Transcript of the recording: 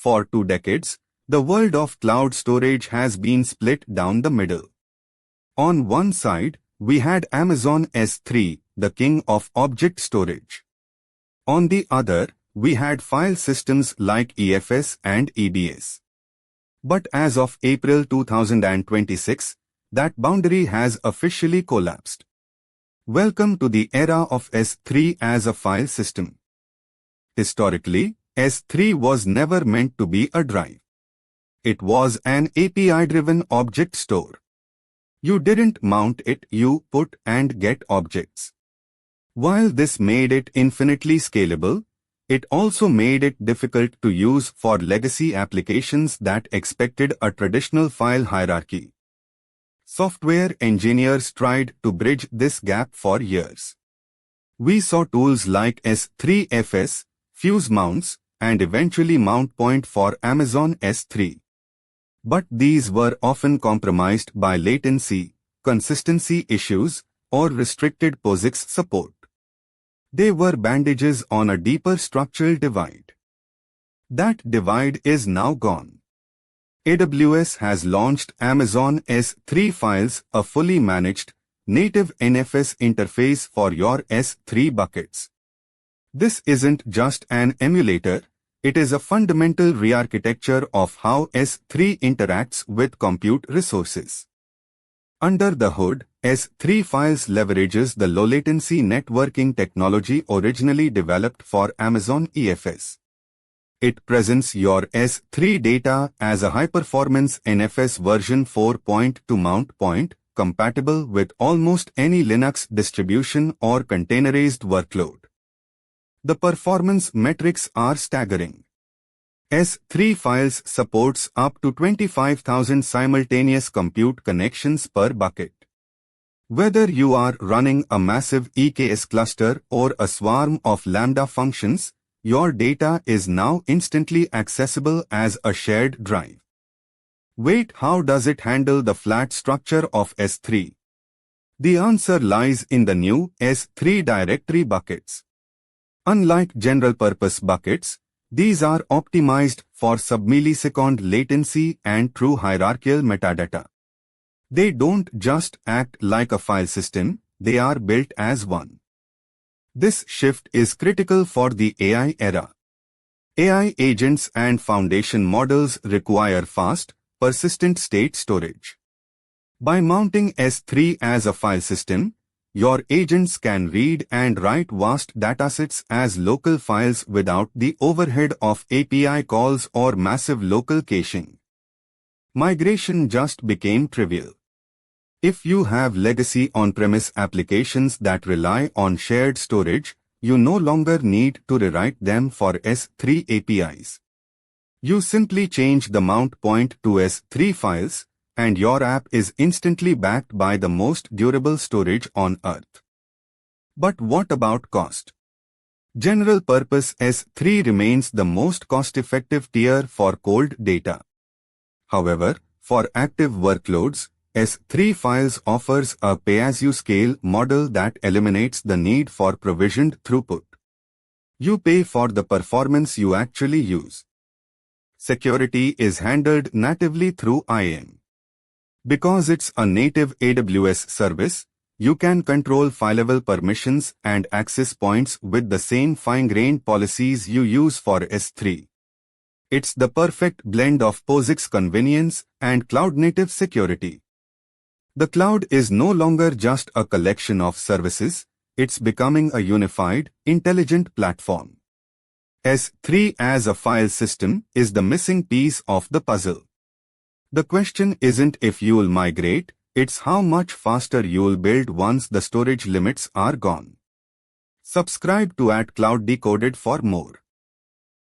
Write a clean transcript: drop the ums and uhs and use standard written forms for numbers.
For 2 decades, the world of cloud storage has been split down the middle. On one side, we had Amazon S3, the king of object storage. On the other, we had file systems like EFS and EBS. But as of April 2026, that boundary has officially collapsed. Welcome to the era of S3 as a file system. Historically, S3 was never meant to be a drive. It was an API-driven object store. You didn't mount it, you put and get objects. While this made it infinitely scalable, it also made it difficult to use for legacy applications that expected a traditional file hierarchy. Software engineers tried to bridge this gap for years. We saw tools like S3FS, Fuse mounts, and eventually MountPoint for Amazon S3. But these were often compromised by latency, consistency issues, or restricted POSIX support. They were bandages on a deeper structural divide. That divide is now gone. AWS has launched Amazon S3 Files, a fully managed, native NFS interface for your S3 buckets. This isn't just an emulator, it is a fundamental re-architecture of how S3 interacts with compute resources. Under the hood, S3 Files leverages the low-latency networking technology originally developed for Amazon EFS. It presents your S3 data as a high-performance NFS version 4.2 MountPoint, compatible with almost any Linux distribution or containerized workload. The performance metrics are staggering. S3 Files supports up to 25,000 simultaneous compute connections per bucket. Whether you are running a massive EKS cluster or a swarm of Lambda functions, your data is now instantly accessible as a shared drive. Wait, how does it handle the flat structure of S3? The answer lies in the new S3 directory buckets. Unlike general-purpose buckets, these are optimized for sub-millisecond latency and true hierarchical metadata. They don't just act like a file system, they are built as one. This shift is critical for the AI era. AI agents and foundation models require fast, persistent state storage. By mounting S3 as a file system, your agents can read and write vast datasets as local files without the overhead of API calls or massive local caching. Migration just became trivial. If you have legacy on-premise applications that rely on shared storage, you no longer need to rewrite them for S3 APIs. You simply change the mount point to S3 files, and your app is instantly backed by the most durable storage on Earth. But what about cost? General-purpose S3 remains the most cost-effective tier for cold data. However, for active workloads, S3 Files offers a pay-as-you-scale model that eliminates the need for provisioned throughput. You pay for the performance you actually use. Security is handled natively through IAM. Because it's a native AWS service, you can control file-level permissions and access points with the same fine-grained policies you use for S3. It's the perfect blend of POSIX convenience and cloud-native security. The cloud is no longer just a collection of services, it's becoming a unified, intelligent platform. S3 as a file system is the missing piece of the puzzle. The question isn't if you'll migrate, it's how much faster you'll build once the storage limits are gone. Subscribe to @Cloud Decoded for more.